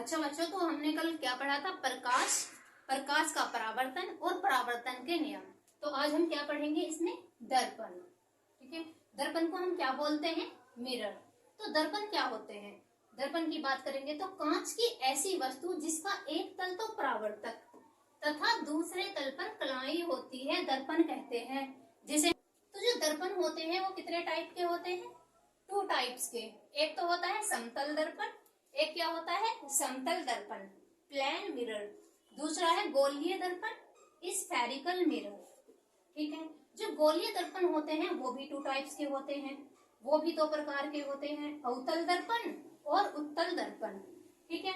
अच्छा बच्चों, तो हमने कल क्या पढ़ा था? प्रकाश का परावर्तन और परावर्तन के नियम। तो आज हम क्या पढ़ेंगे इसमें? दर्पण। ठीक है, दर्पण को हम क्या बोलते हैं? मिरर। तो दर्पण क्या होते हैं? दर्पण की बात करेंगे तो कांच की ऐसी वस्तु जिसका एक तल तो परावर्तक तथा दूसरे तल पर कलाई होती है, दर्पण कहते हैं। जिसे तो जो दर्पण होते हैं वो कितने टाइप के होते हैं? 2 टाइप्स के। एक तो होता है समतल दर्पण, एक क्या होता है? समतल दर्पण, प्लेन मिरर। दूसरा है गोलीय दर्पण, स्फेरिकल मिरर। ठीक है, जो गोलीय दर्पण होते हैं वो भी 2 टाइप्स के होते हैं, वो भी 2 प्रकार के होते हैं, अवतल दर्पण और उत्तल दर्पण। ठीक है,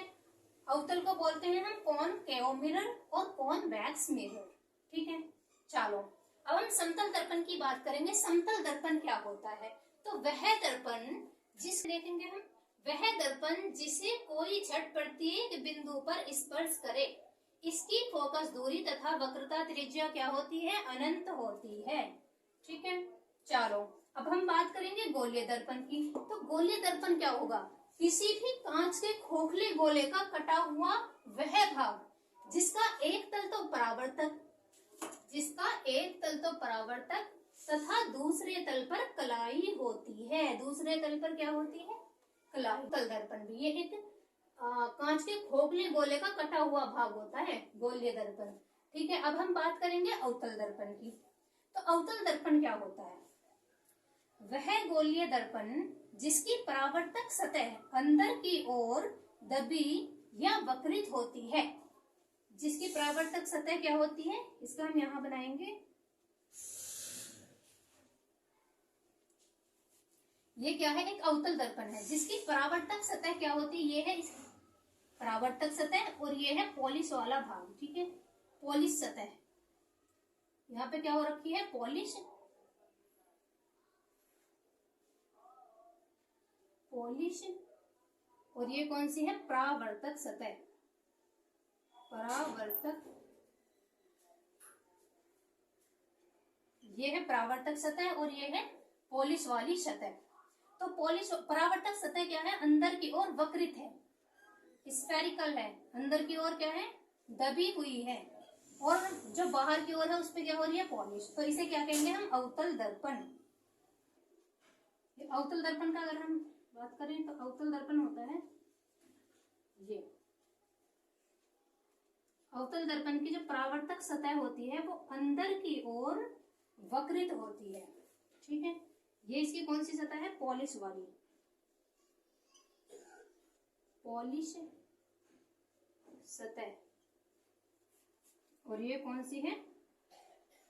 अवतल को बोलते हैं हम कॉनकेव मिरर और कॉन्वेक्स मिरर। ठीक है, चलो अब हम समतल दर्पण की बात करेंगे। समतल दर्पण क्या होता है? तो वह दर्पण देखेंगे हम, वह दर्पण जिसे कोई झट प्रत्येक बिंदु पर स्पर्श करे, इसकी फोकस दूरी तथा वक्रता त्रिज्या क्या होती है? अनंत होती है। ठीक है, चलो अब हम बात करेंगे गोलीय दर्पण की। तो गोलीय दर्पण क्या होगा? किसी भी कांच के खोखले गोले का कटा हुआ वह भाग जिसका एक तल तो परावर्तक तथा दूसरे तल पर कलाई होती है। दूसरे तल पर क्या होती है? कलाई। उत्तल दर्पण भी ये एक कांच के खोखले गोले का कटा हुआ भाग होता है, गोलीय दर्पण। ठीक है, अब हम बात करेंगे अवतल दर्पण की। तो अवतल दर्पण क्या होता है? वह गोलीय दर्पण जिसकी परावर्तक सतह अंदर की ओर दबी या वक्रित होती है। जिसकी परावर्तक सतह क्या होती है? इसका हम यहां बनाएंगे, ये क्या है? एक अवतल दर्पण है जिसकी परावर्तक सतह क्या होती है? ये है परावर्तक सतह और ये है पॉलिश वाला भाग। ठीक है, पॉलिश सतह, यहाँ पे क्या हो रखी है? पॉलिश और ये कौन सी है? परावर्तक सतह। ये है परावर्तक सतह और ये है पॉलिश वाली सतह। तो परावर्तक सतह क्या है? अंदर की ओर वक्रित है, स्फेरिकल है, अंदर की ओर क्या है? दबी हुई है, और जो बाहर की ओर है उस पे क्या हो रही है? पॉलिश। तो इसे क्या कहेंगे हम? अवतल दर्पण। अवतल दर्पण का अगर हम बात करें तो अवतल दर्पण होता है ये। अवतल दर्पण की जो परावर्तक सतह होती है वो अंदर की ओर वक्रित होती है। ठीक है, ये इसकी कौन सी सतह है? पॉलिश वाली, पॉलिश सतह। और ये कौन सी है?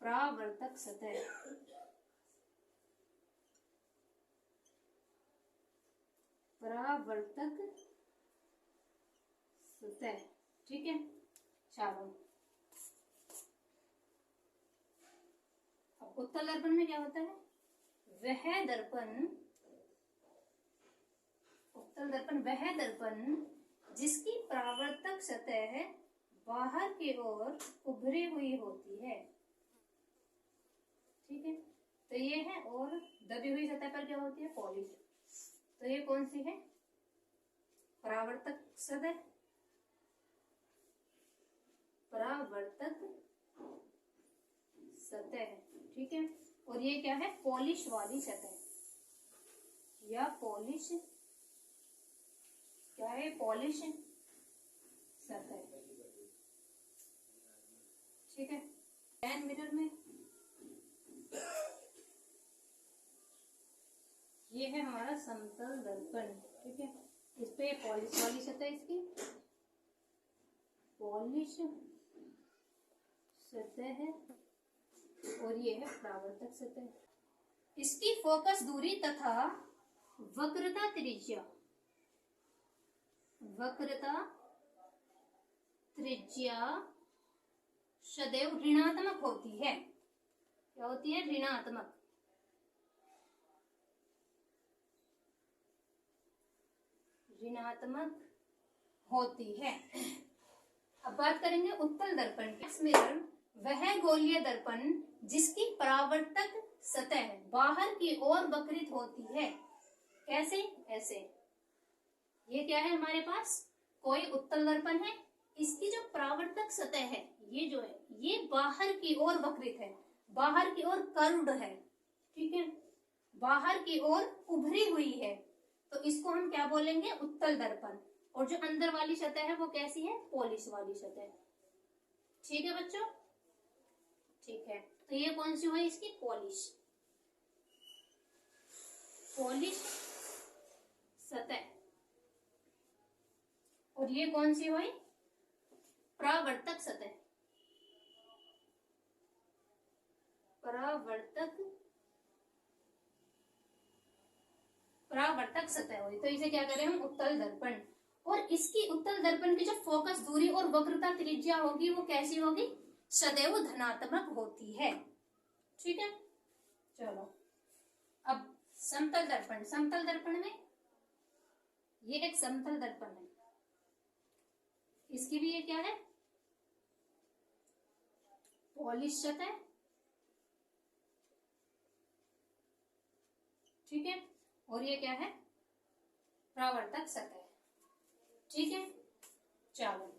परावर्तक सतह, परावर्तक सतह। ठीक है, चलो उत्तल दर्पण में क्या होता है? वह दर्पण जिसकी परावर्तक सतह बाहर की ओर उभरी हुई होती है। ठीक है, तो ये है, और दबी हुई सतह पर क्या होती है? पॉलिश। तो ये कौन सी है? परावर्तक सतह, ठीक है, और ये क्या है? पॉलिश वाली सतह या पॉलिश, क्या है? पॉलिश सतह। ठीक है, प्लेन मिरर में ये है हमारा समतल दर्पण। ठीक है, इस पे पॉलिश वाली सतह, इसकी पॉलिश सतह है, और ये है परावर्तक सतह। इसकी फोकस दूरी तथा वक्रता त्रिज्या सदैव ऋणात्मक होती है। क्या होती है? ऋणात्मक। होती है। अब बात करेंगे उत्तल दर्पण की। मिरर वह गोलीय दर्पण जिसकी परावर्तक सतह बाहर की ओर वक्रित होती है। कैसे? ऐसे। ये क्या है हमारे पास? कोई उत्तल दर्पण है, इसकी जो परावर्तक सतह है ये जो है ये बाहर की ओर वक्रित है, बाहर की ओर कर्व्ड है, ठीक है, बाहर की ओर उभरी हुई है, तो इसको हम क्या बोलेंगे, उत्तल दर्पण। और जो अंदर वाली सतह है वो कैसी है, पॉलिश वाली सतह। ठीक है बच्चों, ठीक है, तो ये कौन सी हुई इसकी, पॉलिश, पॉलिश सतह। और ये कौन सी हुई, परावर्तक सतह, परावर्तक सतह हुई, तो इसे क्या करें हम, उत्तल दर्पण। और इसकी उत्तल दर्पण की जो फोकस दूरी और वक्रता त्रिज्या होगी वो कैसी होगी, सदैव धनात्मक होती है। ठीक है, चलो अब समतल दर्पण, समतल दर्पण में ये एक समतल दर्पण है, इसकी भी ये क्या है, पॉलिश सतह, ठीक है, और ये क्या है, परावर्तक सतह। ठीक है, चलो